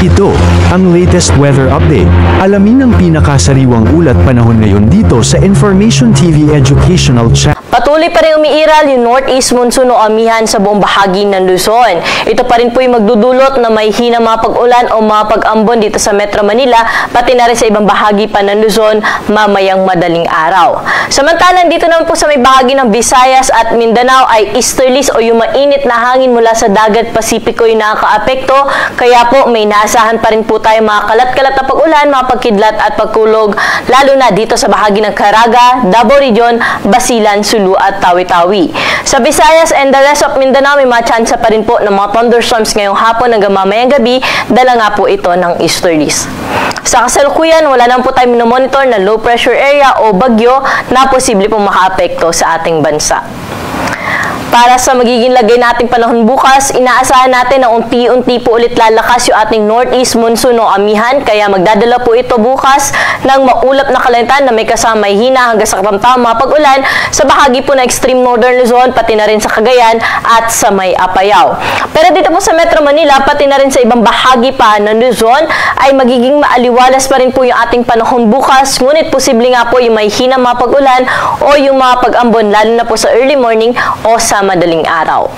Ito, ang latest weather update. Alamin ang pinakasariwang ulat panahon ngayon dito sa Information TV Educational Channel. Patuloy pa rin umiiral yung northeast monsoon o amihan sa buong bahagi ng Luzon. Ito pa rin po yung magdudulot na may hina mga pag-ulan o mga pag-ambon dito sa Metro Manila, pati na rin sa ibang bahagi pa ng Luzon mamayang madaling araw. Samantalang dito naman po sa may bahagi ng Visayas at Mindanao ay easterlies o yung mainit na hangin mula sa dagat Pasipiko yung nakakaapekto, kaya po may naasahan pa rin po tayo mga kalat-kalat na pag-ulan, mga pagkidlat at pagkulog, lalo na dito sa bahagi ng Caraga, Davao Region, Basilan, Sulu at Tawi-Tawi. Sa Visayas and the rest of Mindanao, may mga tsansa pa rin po ng mga thunderstorms ngayong hapon hanggang mamayang gabi, dala nga po ito ng easterlies. Sa kasalukuyan, wala naman po tayo minomonitor na low pressure area o bagyo na posible pong makaapekto sa ating bansa. Para sa magiging lagay nating panahon bukas, inaasahan natin na unti-unti po ulit lalakas yung ating northeast monsoon o amihan, kaya magdadala po ito bukas ng maulap na kalangitan na may kasama hina hanggang sa katamtamang mga pag-ulan sa bahagi po ng extreme northern Luzon, pati na rin sa Cagayan at sa may Apayao. Pero dito po sa Metro Manila, pati na rin sa ibang bahagi pa ng Luzon, ay magiging maaliwalas pa rin po yung ating panahon bukas, ngunit posible nga po yung may hina mga pag-ulan o yung mga pag-ambon, lalo na po sa early morning o sa madaling araw.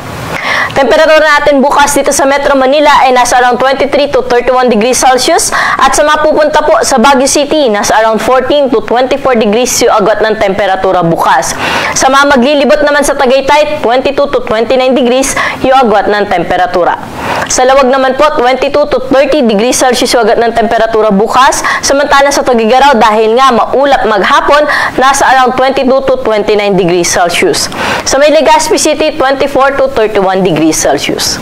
Temperatura natin bukas dito sa Metro Manila ay nasa around 23 to 31 degrees Celsius at sa mga pupunta po sa Baguio City, nasa around 14 to 24 degrees yung agad ng temperatura bukas. Sa mga maglilibot naman sa Tagaytay, 22 to 29 degrees yung agad ng temperatura. Sa Lawag naman po, 22 to 30 degrees Celsius yung agad ng temperatura bukas. Samantala sa Tugigaraw, dahil nga maulap maghapon, nasa around 22 to 29 degrees Celsius. Sa may Legazpi City, 24 to 31 degrees Celsius.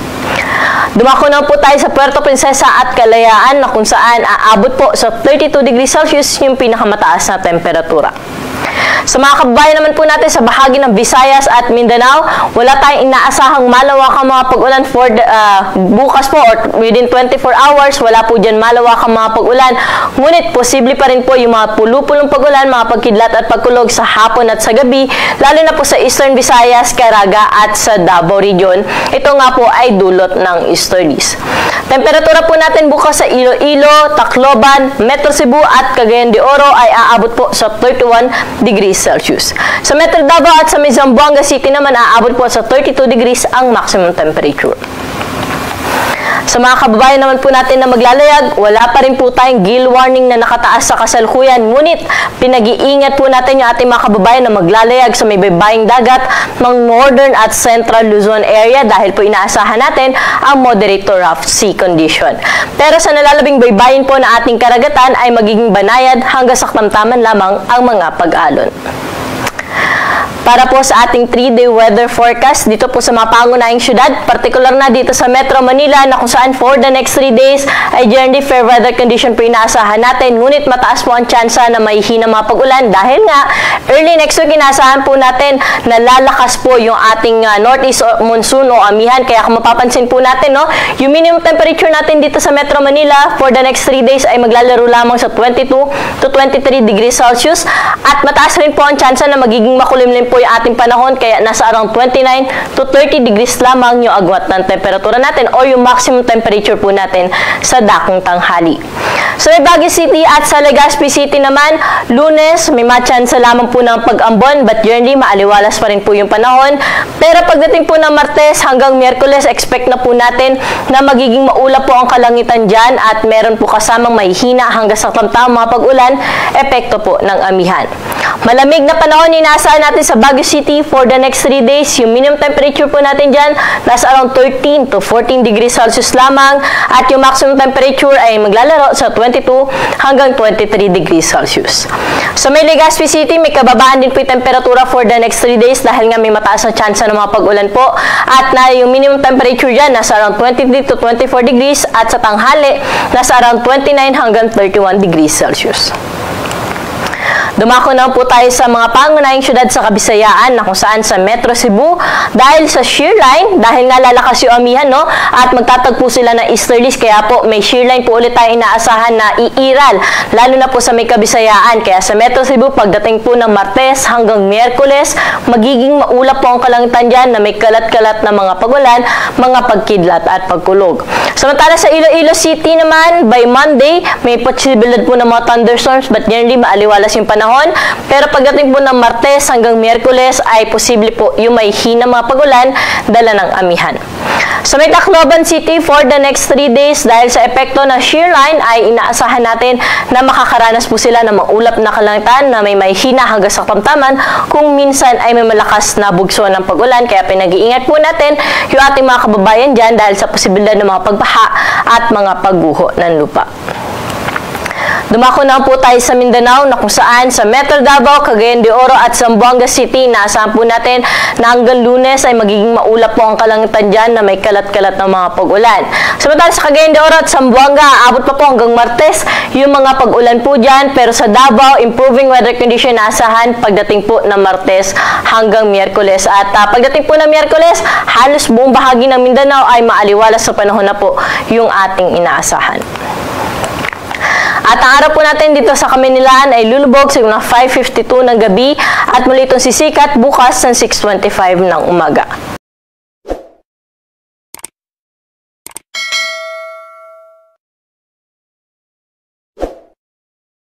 Dumako na po tayo sa Puerto Princesa at Kalayaan na kung saan aabot po sa 32 degrees Celsius yung pinakamataas na temperatura. Sa mga kababayan naman po natin sa bahagi ng Visayas at Mindanao, wala tayong inaasahang malawakang mga pag-ulan for bukas po or within 24 hours, wala po dyan malawakang mga pag-ulan. Ngunit posible pa rin po yung mga pulupulong pag-ulan, mga pagkidlat at pagkulog sa hapon at sa gabi, lalo na po sa Eastern Visayas, Caraga at sa Davao Region. Ito nga po ay dulot ng easterlies. Temperatura po natin bukas sa Iloilo, Tacloban, Metro Cebu at Cagayan de Oro ay aabot po sa 31 degrees Celsius. Sa Metro Davao at sa Zamboanga City naman aabot po sa 32 degrees ang maximum temperature. Sa mga kababayan naman po natin na maglalayag, wala pa rin po tayong gale warning na nakataas sa kasalukuyan. Ngunit, pinag-iingat po natin yung ating mga kababayan na maglalayag sa may baybaying dagat ng Northern at Central Luzon area dahil po inaasahan natin ang moderate to rough sea condition. Pero sa nalalabing baybayin po na ating karagatan ay magiging banayad hanggang sa katamtaman lamang ang mga pag-alon. Para po sa ating 3-day weather forecast dito po sa mga pangunahing syudad, partikular na dito sa Metro Manila na kung saan for the next 3 days ay generally fair weather condition po inaasahan natin. Ngunit mataas po ang tsansa na may hina mga pag-ulan dahil nga early next week inaasahan po natin na lalakas po yung ating northeast monsoon o amihan. Kaya kung mapapansin po natin, no, yung minimum temperature natin dito sa Metro Manila for the next 3 days ay maglalaro lamang sa 22 to 23 degrees Celsius at mataas rin po ang tsansa na magiging makulimlim po yung ating panahon, kaya nasa around 29 to 30 degrees lamang yung agwat ng temperatura natin o yung maximum temperature po natin sa dakong tanghali. Sa Baguio City at sa Legazpi City naman, Lunes, may matsansa lamang po ng pag-ambon but generally maaliwalas pa rin po yung panahon. Pero pagdating po ng Martes hanggang Miyerkules, expect na po natin na magiging maulap po ang kalangitan dyan at meron po kasamang may hina hanggang sa tamtamang mga pag-ulan, epekto po ng amihan. Malamig na panahon inaasahan natin sa Baguio City for the next 3 days. Yung minimum temperature po natin dyan, nasa around 13 to 14 degrees Celsius lamang at yung maximum temperature ay maglalaro sa 22 hanggang 23 degrees Celsius. Sa may Legazpi City, may kababaan din po yung temperatura for the next 3 days dahil nga may mataas na tsansa ng mga pag-ulan po at na yung minimum temperature dyan, nasa around 23 to 24 degrees at sa tanghali, nasa around 29 hanggang 31 degrees Celsius. Dumako na po tayo sa mga pangunahing syudad sa Kabisayaan na kung saan sa Metro Cebu dahil sa shear line, dahil nga lalakas yung amihan, no? At magtatagpo sila ng easterlies, kaya po may shear line po ulit tayo inaasahan na iiral, lalo na po sa may Kabisayaan. Kaya sa Metro Cebu, pagdating po ng Martes hanggang Miyerkules, magiging maulap po ang kalangitan dyan na may kalat-kalat na mga pagulan, mga pagkidlat at pagkulog. Samantala sa Iloilo City naman, by Monday, may posibilidad po ng mga thunderstorms, but generally maaliwalas yung panahon. Pero pagdating po ng Martes hanggang Miyerkules ay posible po yung may hina mga pagulan dala ng amihan. Sa may Tacloban City for the next 3 days, dahil sa epekto ng shear line ay inaasahan natin na makakaranas po sila ng maulap na kalangitan na may hina hanggang sa katamtaman, kung minsan ay may malakas na bugso ng pagulan. Kaya pinag-iingat po natin yung ating mga kababayan dyan dahil sa posibilidad ng mga pagbaha at mga pagguho ng lupa. Dumako na po tayo sa Mindanao na kung saan sa Metro Davao, Cagayan de Oro at Zamboanga City, naasahan po natin na hanggang Lunes ay magiging maulap po ang kalangitan dyan na may kalat-kalat ng mga pag-ulan. Samantala sa Cagayan de Oro at Zamboanga, aabot pa po hanggang Martes yung mga pag-ulan po dyan, pero sa Davao, improving weather condition naasahan pagdating po ng Martes hanggang Miyerkules. At pagdating po ng Miyerkules, halos buong bahagi ng Mindanao ay maaliwalas sa panahon na po yung ating inaasahan. At ang araw po natin dito sa Kamaynilaan ay lulubog sa mga 5:52 ng gabi at muli itong sisikat bukas ng 6:25 ng umaga.